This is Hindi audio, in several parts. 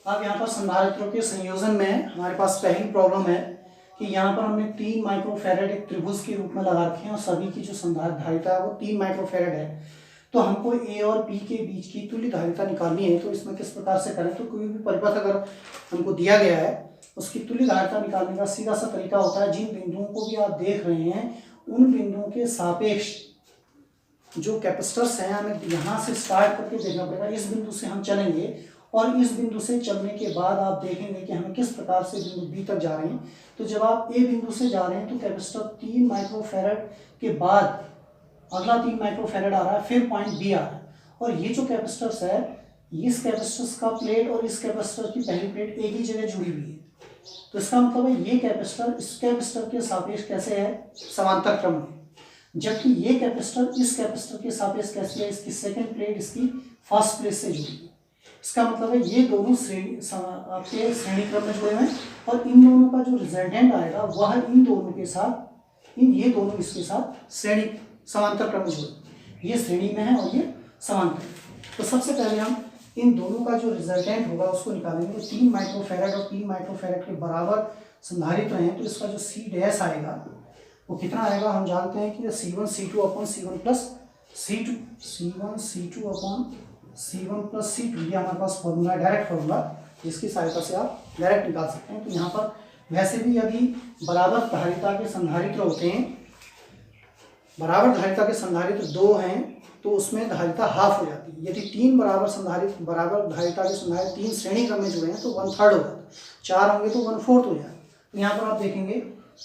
अब यहाँ पर संधारित्रों के संयोजन में हमारे पास पहली प्रॉब्लम है कि यहाँ पर हमने 3 माइक्रोफैरड एक त्रिभुज के रूप में लगा रखे हैं और सभी की जो संधारिता है वो 3 माइक्रोफैरड है। तो हमको ए और बी के बीच की तुल्य धारिता निकालनी है। तो इसमें किस प्रकार से करें, तो कोई भी परिपथ अगर हमको दिया गया है उसकी तुल्य धारिता निकालने का सीधा सा तरीका होता है, जिन बिंदुओं को भी आप देख रहे हैं उन बिंदुओं के सापेक्ष जो कैपेसिटर्स हैं हमें यहाँ से स्टार्ट करके देखना पड़ेगा। इस बिंदु से हम चलेंगे और इस बिंदु से चलने के बाद आप देखेंगे कि हमें किस प्रकार से बिंदु बी तक जा रहे हैं। तो जब आप ए बिंदु से जा रहे हैं तो कैपेसिटर 3 माइक्रोफैरड के बाद अगला 3 माइक्रोफैरड आ रहा है, फिर पॉइंट बी आ रहा है। और ये जो कैपेसिटर्स है, इस कैपेसिटर्स का प्लेट और इस कैपेसिटर की पहली प्लेट एक ही जगह जुड़ी हुई है। तो इसका मतलब है ये कैपेसिटर इस कैपेसिटर के सापेक्ष कैसे है, समांतर क्रम में, जबकि ये कैपेसिटर इस कैपेसिटर के सापेक्ष कैसे है, इसकी सेकंड प्लेट इसकी फर्स्ट प्लेट से जुड़ी है। इसका मतलब है ये दोनों आपके श्रेणी क्रम में जुड़े हुए हैं और इन दोनों का जो रिजल्टेंट आएगा वह इन दोनों के साथ ये दोनों इसके साथ श्रेणी समांतर क्रम में जुड़े, ये श्रेणी में है और ये समांतर। तो सबसे पहले हम इन दोनों का जो रिजल्टेंट होगा उसको निकालेंगे। तो 3 माइक्रोफैरड और 3 माइक्रोफैरड के बराबर संधारित्र हैं, तो इसका जो सी डैश आएगा वो कितना आएगा, हम जानते हैं कि C1 C2 upon C1 plus C2, C1 C2 upon C1 plus C2, ये हमारे पास फॉर्मूला है, डायरेक्ट फॉर्मूला, जिसकी सहायता से आप डायरेक्ट निकाल सकते हैं। तो यहाँ पर वैसे भी यदि बराबर धारिता के संधारित्र होते हैं, बराबर धारिता के संधारित्र 2 हैं तो उसमें धारिता हाफ हो जाती है। यदि 3 बराबर धारिता के संधारित्र 3 श्रेणी क्रम में जुड़े हैं तो 1/3 हो जाता है, 4 होंगे तो 1/4 हो जाएगा। तो यहाँ पर आप देखेंगे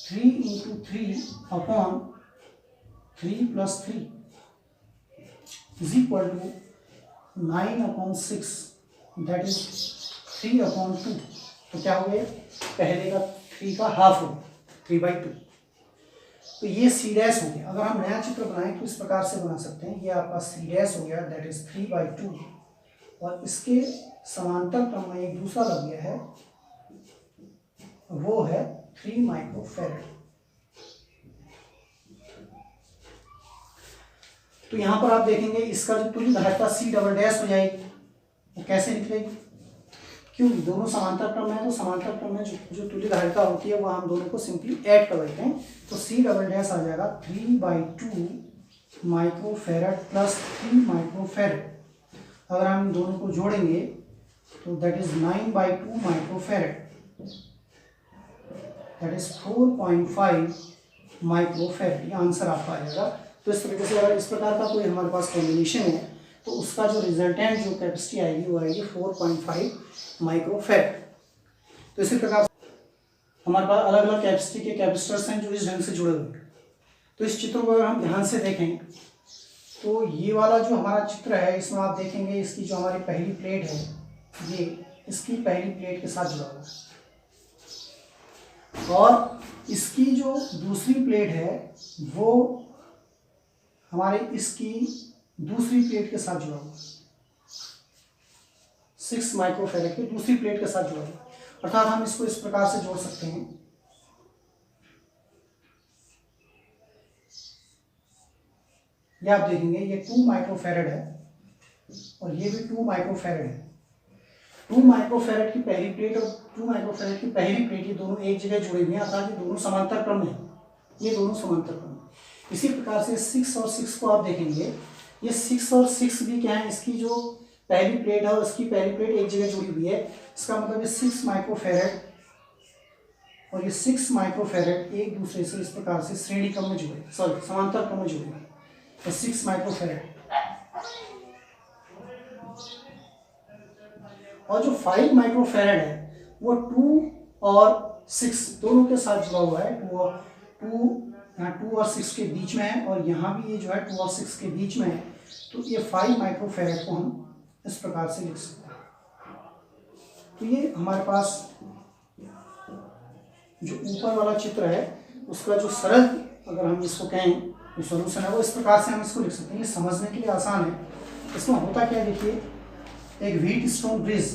3 × 3 अपॉन 3 + 3 = 9/6, दैट इज 3/2। तो क्या हो गया, पहले का 3 का हाफ हो, 3/2। तो ये सी डैश हो गया। अगर हम नया चित्र बनाएं तो इस प्रकार से बना सकते हैं, ये आपका सी डैश हो गया, दैट इज 3/2, और इसके समांतर क्रम में एक दूसरा लग गया है, वो है 3 माइक्रोफैरड। तो यहां पर आप देखेंगे इसका जो तुल्य धारिता सी डबल डैश हो जाएगी। वो कैसे निकलेगी, क्योंकि दोनों समांतर क्रम है, तो समांतर क्रम में जो तुल्य धारिता होती है वो हम दोनों को सिंपली ऐड कर देते हैं। तो सी डबल डैश आ जाएगा 3/2 माइक्रोफैरड प्लस 3 माइक्रोफैरड। अगर हम इन दोनों को जोड़ेंगे तो that is 9/2 microfarad, that is 4.5 microfarad. ये आंसर आपका आ जाएगा। तो इस तरीके से अगर इस प्रकार का कोई हमारे पास कॉम्बिनेशन है तो उसका जो रिजल्टेंट जो कैपेसिटी आएगी वो आएगी 4.5 माइक्रोफैरड। तो इसी प्रकार हमारे पास अलग अलग कैपेसिटी के कैपेसिटर्स हैं जो इस ढंग से जुड़े हुए हैं। तो इस चित्र को अगर हम ध्यान से देखें तो ये वाला जो हमारा चित्र है, इसमें आप देखेंगे इसकी जो हमारी पहली प्लेट है ये इसकी पहली प्लेट के साथ जुड़ा हुआ है, और इसकी जो दूसरी प्लेट है वो हमारे इसकी दूसरी प्लेट के साथ जुड़ा हुआ है, 6 माइक्रोफैरड की दूसरी प्लेट के साथ जुड़ा हुआ है। अर्थात हम इसको इस प्रकार से जोड़ सकते हैं, ये आप देखेंगे ये 2 माइक्रोफैरड है और ये भी 2 माइक्रोफैरड है। 2 माइक्रोफैरड की पहली प्लेट और 2 माइक्रोफैरड की पहली प्लेट, ये दोनों एक जगह जुड़े हुए हैं, अर्थात ये दोनों समांतर क्रम में, ये दोनों समांतर क्रम में। इसी प्रकार से 6 और 6 को आप देखेंगे, ये 6 और 6 भी क्या है, इसकी जो पहली प्लेट है और इसकी पहली प्लेट एक जगह जुड़ी हुई है। इसका मतलब ये 6 माइक्रोफैरड और ये 6 माइक्रोफैरड एक दूसरे से इस प्रकार से श्रेणी क्रम में जुड़े, सॉरी समांतर क्रम में जुड़े हैं। तो 6 माइक्रोफैरड और जो 5 माइक्रोफैरड है वो 2 और 6 दोनों के साथ जुड़ा हुआ है। 2 और 6 के बीच में है और यहाँ भी ये जो है 2 और 6 के बीच में है। तो ये 5 माइक्रोफैरड को हम इस प्रकार से लिख सकते हैं। तो ये हमारे पास जो ऊपर वाला चित्र है उसका जो सरल, अगर हम इसको कहें जो सोल्यूशन है वो इस प्रकार से हम इसको लिख सकते हैं। ये समझने के लिए आसान है। इसमें होता क्या है, देखिए एक व्हीट स्टोन ब्रिज,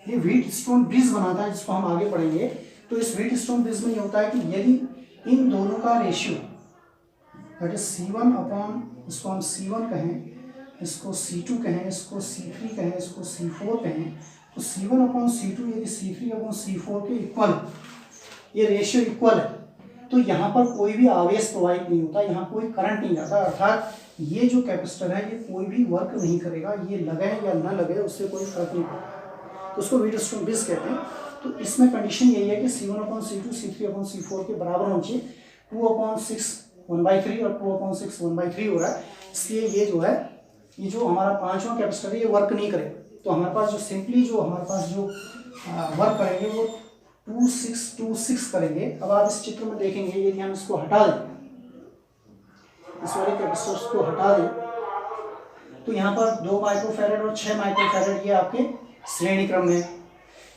ये व्हीट स्टोन ब्रिज बनाता है जिसको हम आगे पढ़ेंगे। तो इस व्हीट स्टोन ब्रिज में ये होता है कि यदि इन दोनों का रेशियो दैट इज C1/2 इसको हम C1 कहें, इसको C2 कहें, इसको C3 कहें, इसको C4 कहें, तो C1/C2 यदि C3/C4 के इक्वल, ये रेशियो इक्वल है, तो यहाँ पर कोई भी आवेश प्रवाहित नहीं होता, यहाँ कोई करंट नहीं जाता, अर्थात ये जो कैपेसिटर है ये कोई भी वर्क नहीं करेगा, ये लगे या ना लगे उससे कोई फर्क नहीं पड़ता, तो उसको व्हीटस्टोन ब्रिज कहते हैं। तो इसमें कंडीशन यही है कि C1/C2 C3/C4 के बराबर होना चाहिए, 2/6 1/3 और 2/6 1/3 हो रहा है, इसलिए ये जो है, ये जो हमारा पांचवा कैपेसिटर है ये वर्क नहीं करेगा। तो हमारे पास जो सिंपली जो हमारे पास जो वर्क करेंगे वो 2626 करेंगे। अब आप इस चित्र में देखेंगे, यदि हम इसको हटा दें, इस वाले कैपेसिटर्स को हटा दें, तो यहाँ पर 2 माइक्रोफैरड और 6 माइक्रोफैरड ये आपके श्रेणी क्रम में।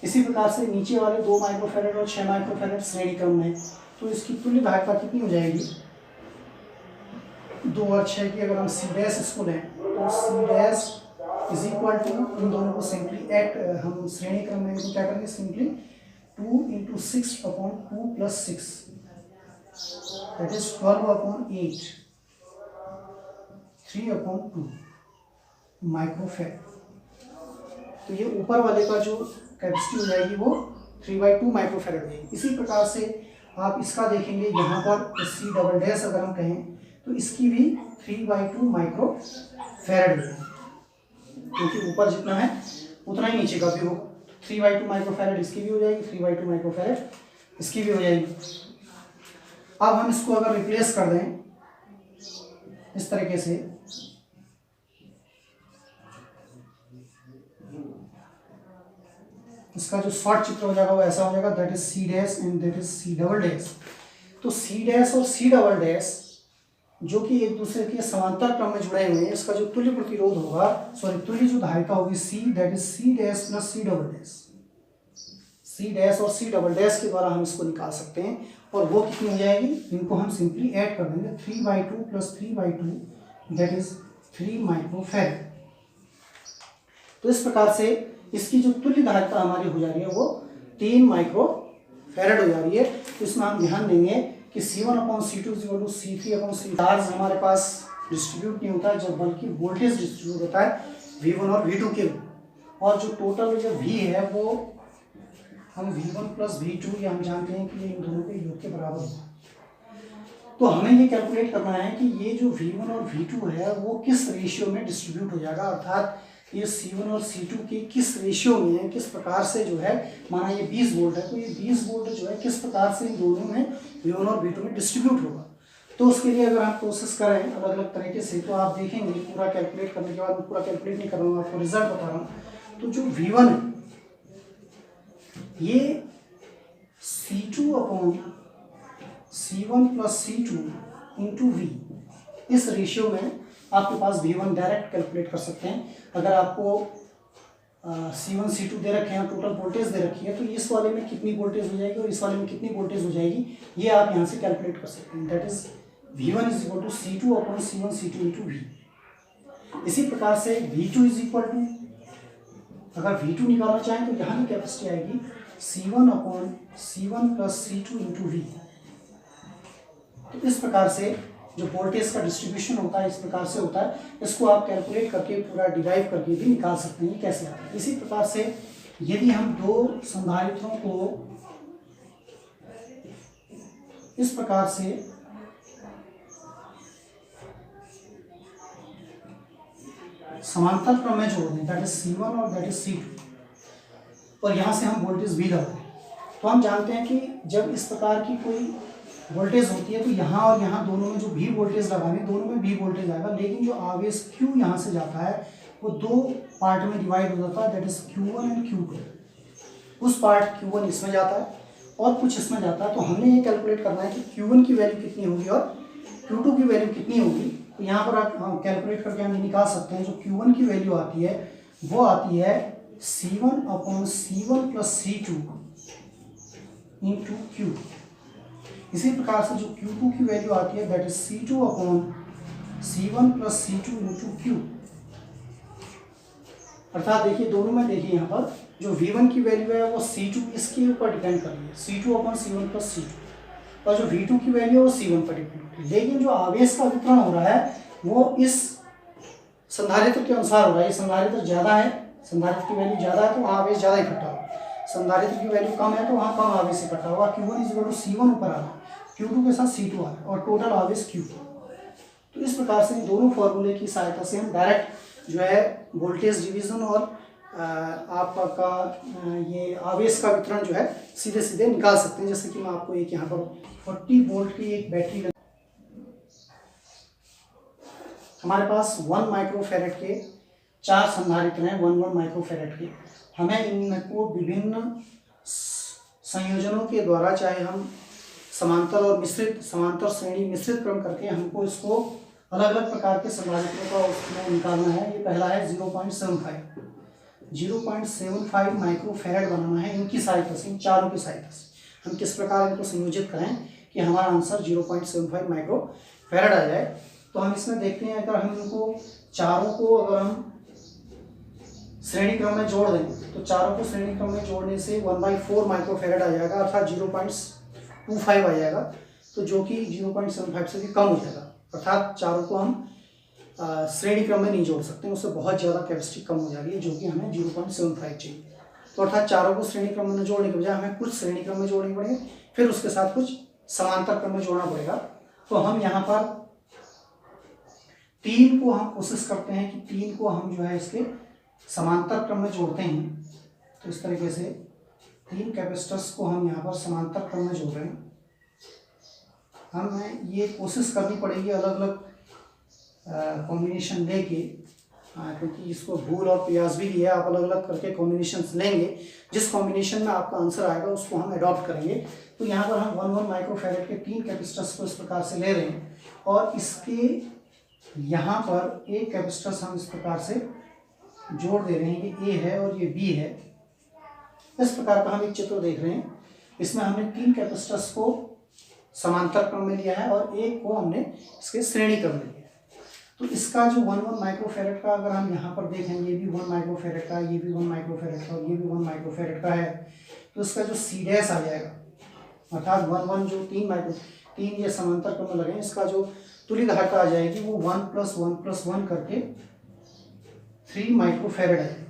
इसी प्रकार से नीचे वाले 2 माइक्रोफैरड और 6 माइक्रोफैरड श्रेणी क्रम में, तो इसकी तुल्य धारिता कितनी हो जाएगी, 2 और 6 की अगर हम C डैश इसको लें, तो C dash is equal to, इन दोनों को सिंपली हम श्रेणी क्रम में क्या करेंगे, सिंपली 2 × 6/2 + 6 दैट इज 12/8 3/2 माइक्रोफैरड। तो ये ऊपर वाले का जो कैपेसिटी हो जाएगी वो 3/2 माइक्रोफैरड है। इसी प्रकार से आप इसका देखेंगे, यहाँ पर C डबल डैश अगर हम कहें तो इसकी भी 3/2 माइक्रोफैरड है, क्योंकि ऊपर जितना है उतना ही नीचे का भी हो। 3/2 माइक्रोफैरड इसकी भी हो जाएगी, 3/2 माइक्रोफैरड इसकी भी हो जाएगी। अब हम इसको अगर रिप्लेस कर दें इस तरीके से, इसका जो शॉर्ट चित्र हो जाएगा वो ऐसा हो जाएगा, that is C dash and that is C double dash. तो C डैश और C डबल डैश जो कि एक दूसरे के समांतर क्रम में जुड़े हुए हैं, इसका जो तुल्य प्रतिरोध होगा, तुल्य जो धारिता होगी C, that is C dash plus C double dash. C dash और C डबल डैश के द्वारा हम इसको निकाल सकते हैं, और वो कितनी हो जाएगी, इनको हम सिंपली ऐड कर देंगे, 3/2 + 3/2 दैट इज 3 माइक्रोफैरड। तो इस प्रकार से इसकी जो तुल्य धारिता हमारी हो जा रही है वो 3 माइक्रोफैरड हो जा रही है। तो इसमें हम ध्यान देंगे कि C1/C2 = C3/C4 चार्ज हमारे पास डिस्ट्रीब्यूट नहीं होता है, जब बल्कि वोल्टेज डिस्ट्रीब्यूट होता है V1 और V2 के, और जो टोटल जो V है वो हम V1 + V2, या हम जानते हैं कि ये इन दोनों के योग के बराबर होगा। तो हमें ये कैलकुलेट करना है कि ये जो V1 और V2 है वो किस रेशियो में डिस्ट्रीब्यूट हो जाएगा, अर्थात ये C1 और C2 के किस रेशियो में है, किस प्रकार से जो है, माना ये 20 वोल्ट है, तो ये 20 वोल्ट जो है किस प्रकार से इन दोनों में V1 और V2 में डिस्ट्रीब्यूट होगा। तो उसके लिए अगर आप प्रोसेस करें अलग अलग तरीके से, तो आप देखेंगे पूरा कैलकुलेट करने के बाद, मैं पूरा कैलकुलेट नहीं कर रहा हूँ, आपको रिजल्ट बता रहा हूँ। तो जो V1 है ये C2/C1 + C2 × V, इस रेशियो में आपके पास V1 डायरेक्ट कैलकुलेट कर सकते हैं। अगर आपको C1 C2 दे रखे हैं, टोटल वोल्टेज दे रखी है, तो इस वाले में कितनी वोल्टेज हो जाएगी और इस वाले में कितनी वोल्टेज हो जाएगी, ये आप यहाँ से कैलकुलेट कर सकते हैं। That is V1 = C2/C1 C2 × V। इसी प्रकार से V2 = अगर V2 निकालना चाहें तो यहाँ की कैपेसिटी आएगी C1/C1 + C2 × V। तो इस प्रकार से जो वोल्टेज का डिस्ट्रीब्यूशन होता है इस प्रकार से होता है, इसको आप कैलकुलेट करके पूरा डिराइव करके भी निकाल सकते हैं कैसे आता है। इसी प्रकार से यदि हम दो संधारित्रों को इस प्रकार से समांतर क्रम में जोड़ दें, दैट इज C1 और दैट इज C2, और यहाँ से हम वोल्टेज V लगाएं, तो हम जानते हैं कि जब इस प्रकार की कोई वोल्टेज होती है तो यहाँ और यहाँ दोनों में जो भी वोल्टेज लगाने, दोनों में भी वोल्टेज आएगा, लेकिन जो आवेश Q यहाँ से जाता है वो 2 पार्ट में डिवाइड हो जाता है, that is Q1 and Q2। उस पार्ट Q1 इसमें जाता है और कुछ इसमें जाता है। तो हमने ये कैलकुलेट करना है कि Q1 की वैल्यू कितनी होगी और Q2 की वैल्यू कितनी होगी। तो यहाँ पर आप कैलकुलेट करके हम निकाल सकते हैं। जो Q1 की वैल्यू आती है वो आती है C1/C1 + C2 × Q। इसी प्रकार से जो Q2 की वैल्यू आती है that is C2/C1 + C2 × Q। अर्थात देखिए दोनों में, देखिए यहाँ पर जो V1 की वैल्यू है वो C2 इसके ऊपर डिपेंड कर रही है, C2/C1 + C2, और जो V2 की वैल्यू है वो C1 पर डिपेंड कर रही है। लेकिन जो आवेश का वितरण हो रहा है वो इस संधारित्र के अनुसार होगा। ये संधारित्र ज़्यादा है, संधारित्र की वैल्यू ज़्यादा है तो वहाँ आवेश ज़्यादा इकट्ठा होगा, संधारित्र की वैल्यू कम है तो वहाँ कम आवेश इकट्ठा होगा। Q1 = C1 ऊपर आ रहा है, Q2 के साथ C2 आ रहा है और टोटल आवेश Q2। तो इस प्रकार से इन दोनों फॉर्मूले की सहायता से हम डायरेक्ट जो है वोल्टेज डिवीजन और आपका ये आवेश का वितरण जो है सीधे सीधे निकाल सकते हैं। जैसे कि मैं आपको एक यहाँ पर 40 वोल्ट की एक बैटरी हमारे पास 1 माइक्रोफैरेड के 4 संधारित्र हैं, 1 माइक्रोफैरेड के। हमें इनको विभिन्न संयोजनों के द्वारा, चाहे हम समांतर और मिश्रित, समांतर श्रेणी मिश्रित क्रम करके हमको इसको अलग अलग प्रकार के संधारित्रों का उसमें निकालना है। ये पहला है 0.75 माइक्रोफैरेड बनाना है इनकी सहायता से, इन चारों की सहायता से। हम किस प्रकार इनको संयोजित करें कि हमारा आंसर 0.75 माइक्रोफैरेड आ जाए। तो हम इसमें देखते हैं, अगर हम इनको चारों को अगर हम श्रेणी क्रम में जोड़ दें तो चारों को श्रेणी क्रम में जोड़ने से 1/4 माइक्रोफैरेड आ जाएगा, अर्थात 0.25 आ जाएगा, तो जो कि 0.75 से भी कम हो जाएगा। अर्थात चारों को हम श्रेणी क्रम में नहीं जोड़ सकते, उससे बहुत ज़्यादा कैपेसिटी कम हो जाएगी, जो कि हमें 0.75 चाहिए। तो अर्थात चारों को श्रेणी क्रम में जोड़ने के बजाय हमें कुछ श्रेणी क्रम में जोड़ने पड़ेंगे, फिर उसके साथ कुछ समांतर क्रम में जोड़ना पड़ेगा। तो हम यहाँ पर 3 को हम कोशिश करते हैं कि 3 को हम जो है इसके समांतर क्रम में जोड़ते हैं। तो इस तरीके से 3 कैपेसिटर्स को हम यहाँ पर समांतर क्रम में जोड़ रहे हैं। हमें ये कोशिश करनी पड़ेगी अलग अलग कॉम्बिनेशन लेके, क्योंकि इसको भूल और प्रयास भी दिया, आप अलग अलग करके कॉम्बिनेशंस लेंगे, जिस कॉम्बिनेशन में आपका आंसर आएगा उसको हम अडॉप्ट करेंगे। तो यहाँ पर हम 1 माइक्रोफैरेड के 3 कैपेसिटर्स को इस प्रकार से ले रहे हैं और इसके यहाँ पर एक कैपेसिटर्स हम इस प्रकार से जोड़ दे रहे हैं। ये A है और ये B है। इस प्रकार का हम एक चित्र देख रहे हैं। इसमें हमने 3 कैपेसिटर्स को समांतर क्रम में लिया है और एक को हमने इसके श्रेणी क्रम में लिया है। तो इसका जो 1 माइक्रोफैरेड का अगर हम यहाँ पर देखें, ये भी 1 माइक्रोफैरेड का, ये भी 1 माइक्रोफैरेड का और ये भी 1 माइक्रोफैरेड का है, तो इसका जो C डैश आ जाएगा, अर्थात 1 जो 3 ये समांतर क्रम में लगे, इसका जो तुल्य धारिता आ जाएगी वो 1 + 1 + 1 करके 3 माइक्रोफैरेड है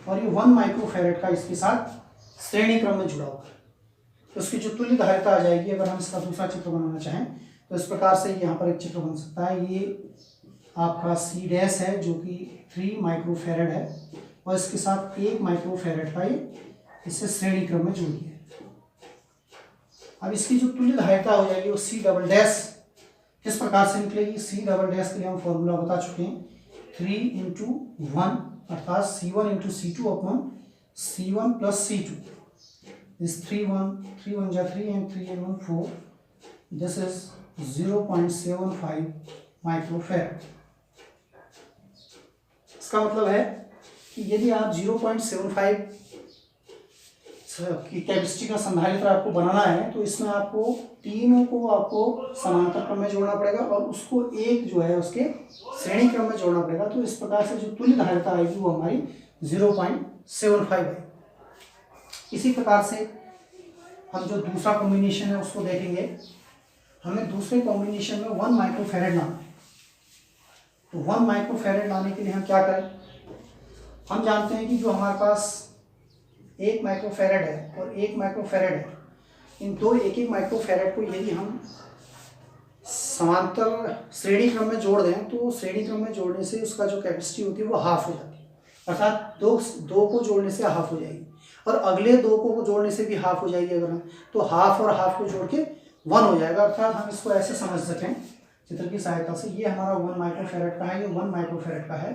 और ये 1 माइक्रोफैरेड का इसके साथ श्रेणी क्रम में जुड़ा हुआ है। तो इसकी जो तुल्य धारिता आ जाएगी, अगर हम इसका दूसरा चित्र बनाना चाहें तो इस प्रकार से यहाँ पर एक चित्र बन सकता है। ये आपका C डैश है जो कि 3 माइक्रोफैरेड है और इसके साथ 1 माइक्रोफैरेड का ये इससे श्रेणी क्रम में जुड़ी है। अब इसकी जो तुल्य धारिता हो जाएगी वो C डबल डैश किस प्रकार से निकलेगी। C डबल डैश के लिए हम फॉर्मूला बता चुके हैं, 3 × 1 अर्थात C1 × C2 upon C1 + C2 is 3 1 जा 3 and 3 and 1 4. This is 0.75 microfarad. इसका मतलब है कि यदि आप 0.75 की कैपेसिटी का संधारित्र आपको बनाना है तो इसमें आपको तीनों को आपको समांतर क्रम में जोड़ना पड़ेगा और उसको एक जो है उसके श्रेणी क्रम में जोड़ना पड़ेगा। तो इस प्रकार से जो तुल्य धारिता आएगी वो हमारी 0.75 है। इसी प्रकार से हम जो दूसरा कॉम्बिनेशन है उसको देखेंगे। हमें दूसरे कॉम्बिनेशन में 1 माइक्रोफैरेड लाना है। तो 1 माइक्रोफैरेड लाने के लिए हम क्या करें, हम जानते हैं कि जो हमारे पास 1 माइक्रोफैरेड है और 1 माइक्रोफैरेड है, इन दो 1 माइक्रोफैरेड को यदि हम समांतर श्रेणी क्रम में जोड़ दें तो श्रेणी क्रम में जोड़ने से उसका जो कैपेसिटी होती है वो हाफ हो जाती है, अर्थात दो को जोड़ने से हाफ हो जाएगी और अगले 2 को जोड़ने से भी हाफ हो जाएगी। अगर हम तो हाफ और हाफ को जोड़ के 1 हो जाएगा। अर्थात हम इसको ऐसे समझ सकें चित्र की सहायता से, ये हमारा 1 माइक्रोफैरेड का है, ये 1 माइक्रोफैरेड का है।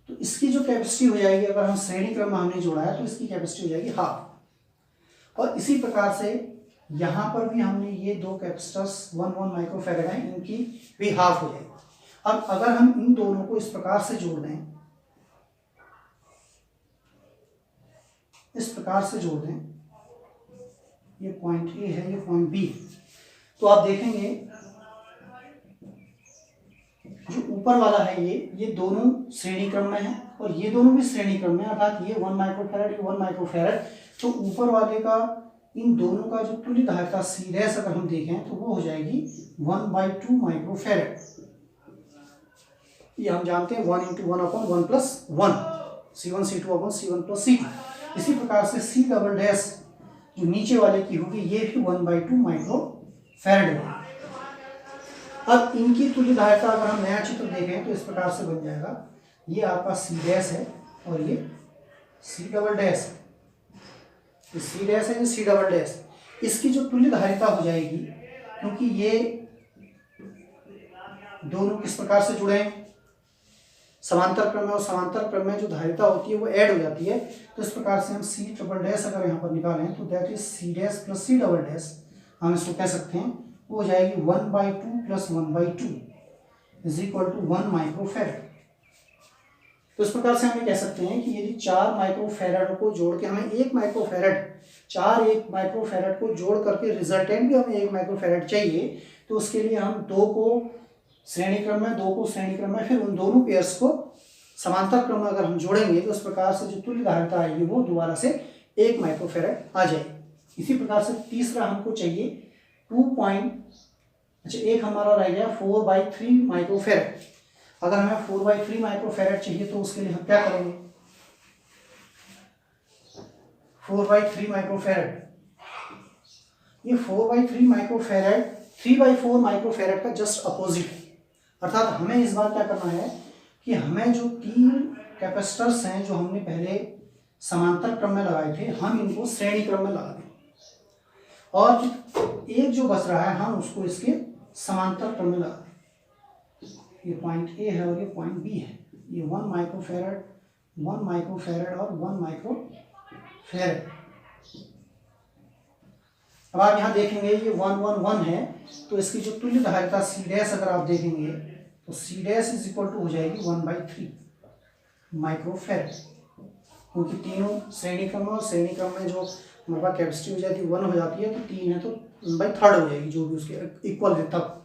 तो इसकी जो कैपेसिटी हो जाएगी, अगर हम श्रेणी क्रम में हमने जोड़ा है तो इसकी कैपेसिटी हो जाएगी हाफ। और इसी प्रकार से यहाँ पर भी हमने ये 2 कैपेसिटर्स 1 माइक्रोफैरेड हैं, इनकी भी हाफ हो जाएगी। अब अगर हम इन दोनों को इस प्रकार से जोड़ दें, इस प्रकार से जोड़ दें, ये पॉइंट A है, ये पॉइंट B, तो आप देखेंगे जो ऊपर वाला है ये दोनों श्रेणी क्रम में है और ये दोनों भी श्रेणी क्रम में, अर्थात ये 1 माइक्रोफैरेड, ये 1 माइक्रोफैरेड। तो ऊपर वाले का इन दोनों का जो तुल्य धारिता सी डैश अगर हम देखें तो वो हो जाएगी 1/2 माइक्रोफेरेड। ये हम जानते हैं 1 × 1/1 + 1 C1 C2/C1 + C2। इसी प्रकार से C डबल डैश जो नीचे वाले की होगी ये भी 1/2 माइक्रोफेरेड होगी। अब इनकी तुल्य धारिता अगर हम नया चित्र देखें तो इस प्रकार से बन जाएगा, ये आपका C डैश है और ये C डबल डैश है, ये C डैश है, ये C डबल डैश। इसकी जो तुल्य धारिता हो जाएगी, क्योंकि ये दोनों किस प्रकार से जुड़े हैं, समांतर क्रम में, और समांतर क्रम में जो धारिता होती है वो ऐड हो जाती है। तो इस प्रकार से हम C ट्रिपल डैश अगर यहाँ पर निकालें तो that is C dash + C double dash, हम इसको कह सकते हैं, वो हो जाएगी 1/2 + 1/2 = 1 माइक्रोफेरेड। तो इस प्रकार से हम ये कह सकते हैं कि यदि 4 माइक्रोफेरेड को जोड़ के हमें 1 माइक्रोफेरेड, 1 माइक्रोफेरेड को जोड़ करके रिजल्टेंट भी हमें 1 माइक्रोफेरेड चाहिए, तो उसके लिए हम 2 को श्रेणी क्रम में, 2 को श्रेणी क्रम में, फिर उन दोनों पेयर्स को समांतर क्रम में अगर हम जोड़ेंगे तो इस प्रकार से जो तुल्य धारिता आएगी वो दोबारा से 1 माइक्रोफेरेड आ जाएगी। इसी प्रकार से तीसरा हमको चाहिए 1 हमारा रह गया 4/3 माइक्रोफेरेड। अगर हमें 4/3 माइक्रोफेरेड चाहिए तो उसके लिए हम क्या करेंगे, 4/3 माइक्रोफेरेड, ये 4/3 माइक्रोफेरेड 3/4 माइक्रोफेरेड का जस्ट अपोजिट है। अर्थात हमें इस बार क्या करना है कि हमें जो 3 कैपेसिटर्स हैं जो हमने पहले समांतर क्रम में लगाए थे, हम इनको श्रेणी क्रम में लगा दें, और एक जो बच रहा है हम उसको इसके समांतर क्रम में लगा दें। ये पॉइंट ए है और ये पॉइंट बी है, ये 1 माइक्रोफेरेड, 1 माइक्रोफेरेड और 1 माइक्रोफेरेड। अब आप यहाँ देखेंगे ये 1 1 1 है, तो इसकी जो तुल्य धारिता C डैश अगर आप देखेंगे तो C डैश = हो जाएगी 1/3 माइक्रोफेरेड, क्योंकि तीनों श्रेणी क्रम और श्रेणी क्रम में जो हमारे पास कैपेसिटी हो जाती है 1 हो जाती है, तो 3 है तो 1/3 हो जाएगी, जो भी उसके इक्वल है। तब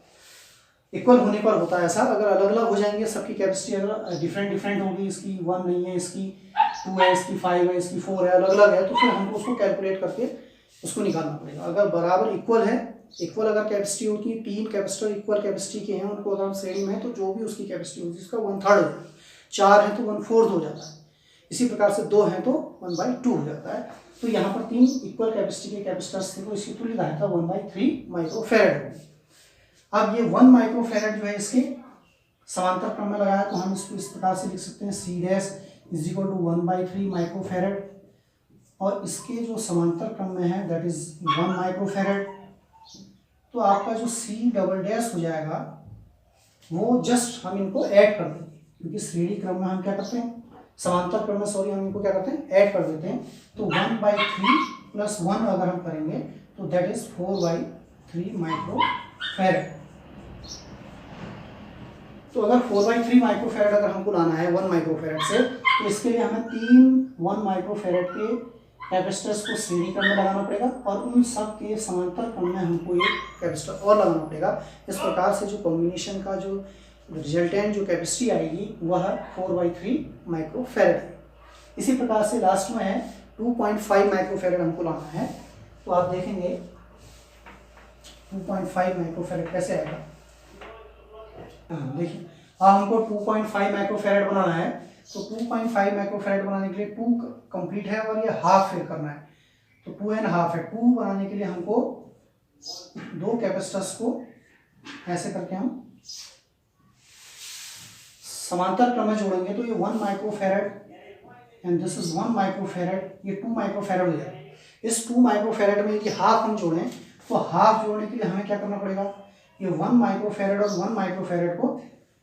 इक्वल होने पर होता है ऐसा, अगर अलग अलग हो जाएंगे सबकी कैपेसिटी, अगर डिफरेंट होगी, इसकी 1 नहीं है, इसकी 2 है, इसकी 5 है, इसकी 4 है, अलग अलग है, तो फिर हमको उसको कैलकुलेट करके उसको निकालना पड़ेगा। अगर बराबर इक्वल है, इक्वल अगर कैपेसिटी होती है, 3 कैपेसिटर इक्वल कैपेसिटी के हैं, उनको अगर हम श्रेणी में है तो जो भी उसकी कैपेसिटी होगी उसका 1/3 हो जाता है, 4 है तो 1/4 हो जाता है, इसी प्रकार से 2 है तो 1/2 हो जाता है। तो यहाँ पर 3 इक्वल कैपेसिटी के कैपेसिटर्स थे, तो इसकी तुल्य धारिता 1/3 माइक्रोफेरेड होगी। अब ये 1 माइक्रोफेरेड जो है इसके समांतर क्रम में लगाया, तो हम इसको इस प्रकार से लिख सकते हैं, C डैश = 1/3 माइक्रोफेरेड, और इसके जो समांतर क्रम में है दैट इज 1 माइक्रोफेरेड। तो आपका जो C डबल डैश हो जाएगा वो जस्ट हम इनको ऐड कर देंगे, क्योंकि श्रेणी क्रम में हम क्या करते हैं, समांतर क्रम में सॉरी, हम इनको क्या करते हैं, ऐड कर देते हैं। तो 1/3 + 1 अगर हम करेंगे तो दैट इज 4/3 माइक्रोफेरेड। तो अगर 4/3 माइक्रोफेरेड अगर हमको लाना है 1 माइक्रोफेरेड से, तो इसके लिए हमें 3 1 माइक्रोफेरेड के कैपेसिटर्स को श्रेणी क्रम में लगाना पड़ेगा, और उन सब के समांतर क्रम में हमको एक कैपेसिटर और लगाना पड़ेगा। इस प्रकार से जो कॉम्बिनेशन का जो रिजल्टेंट जो कैपेसिटी आएगी वह 4/3 माइक्रोफेरेड है। इसी प्रकार से लास्ट में है 2.5 माइक्रोफेरेड हमको लाना है, तो आप देखेंगे 2.5 माइक्रोफेरेड कैसे आएगा। देखिए हमको 2.5 माइक्रोफेरेड बनाना है, तो 2.5 माइक्रोफेरेड बनाने के लिए 2 कंप्लीट है और ये हाफ फिर करना है, तो 2.5 है। 2 बनाने के लिए हमको 2 कैपेसिटर्स को ऐसे करके हम समांतर क्रम में जोड़ेंगे, तो ये 1 microfarad and this is 1 microfarad, ये 2 माइक्रोफेरेड हो जाएगा। इस 2 माइक्रोफेरेड में यदि हाफ हम जोड़ें, तो हाफ जोड़ने के लिए हमें क्या करना पड़ेगा, ये 1 माइक्रोफेरेड और 1 माइक्रोफेरेड को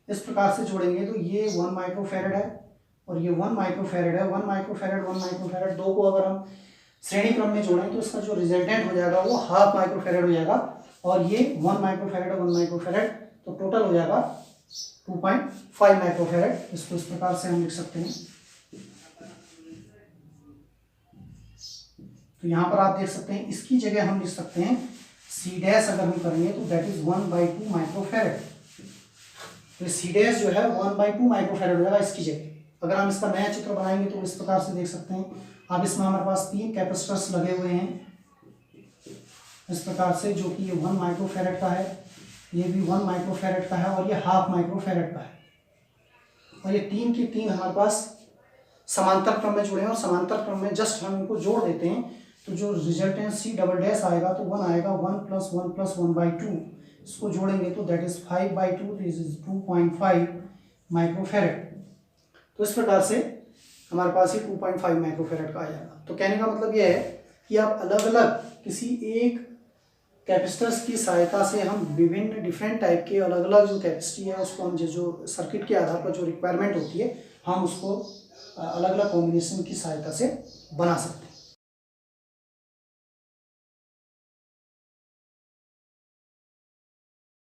इस प्रकार से जोड़ेंगे, तो ये 1 माइक्रोफेरेड है और ये 1 माइक्रोफेरेड है। 1 माइक्रोफेरेड 1 माइक्रोफेरेड, 2 को अगर हम श्रेणी क्रम में जोड़ें तो इसका जो रिजल्टेंट हो जाएगा वो हाफ माइक्रोफेरेड हो जाएगा, और ये 1 माइक्रोफेरेड और 1 माइक्रोफेरेड, तो टोटल हो जाएगा 2.5 माइक्रोफेरेड। इसको इस प्रकार से हम लिख सकते हैं। तो यहाँ पर आप देख सकते हैं, इसकी जगह हम लिख सकते हैं C डैश अगर हम करेंगे तो दैट इज 1/2 माइक्रोफेरेड। तो C डैश जो है 1/2 माइक्रोफेरेड हो जाएगा इसकी जगह। अगर हम इसका नया चित्र बनाएंगे तो इस प्रकार से देख सकते हैं आप, इसमें हमारे पास 3 कैपेसिटर्स लगे हुए हैं, इस प्रकार से, जो कि ये 1 माइक्रोफेरेड का है, ये भी 1 माइक्रोफेरेड का है और ये हाफ माइक्रोफेरेड का है। और ये तीन के तीन हमारे पास समांतर क्रम में जुड़े हैं और समांतर क्रम में जस्ट हम इनको जोड़ देते हैं तो जो रिजल्टेंट C डबल डैश आएगा तो 1 आएगा, 1 + 1 + 1/2, इसको जोड़ेंगे तो that is 5/2, this is 2.5 microfarad. तो इस प्रकार से हमारे पास ये 2.5 माइक्रोफेरेड का आ जाएगा। तो कहने का मतलब ये है कि आप अलग अलग किसी एक कैपेसिटर्स की सहायता से हम विभिन्न डिफरेंट टाइप के अलग अलग जो कैपेसिटी है उसको हम जो सर्किट के आधार पर जो रिक्वायरमेंट होती है हम उसको अलग अलग कॉम्बिनेशन की सहायता से बना सकते हैं।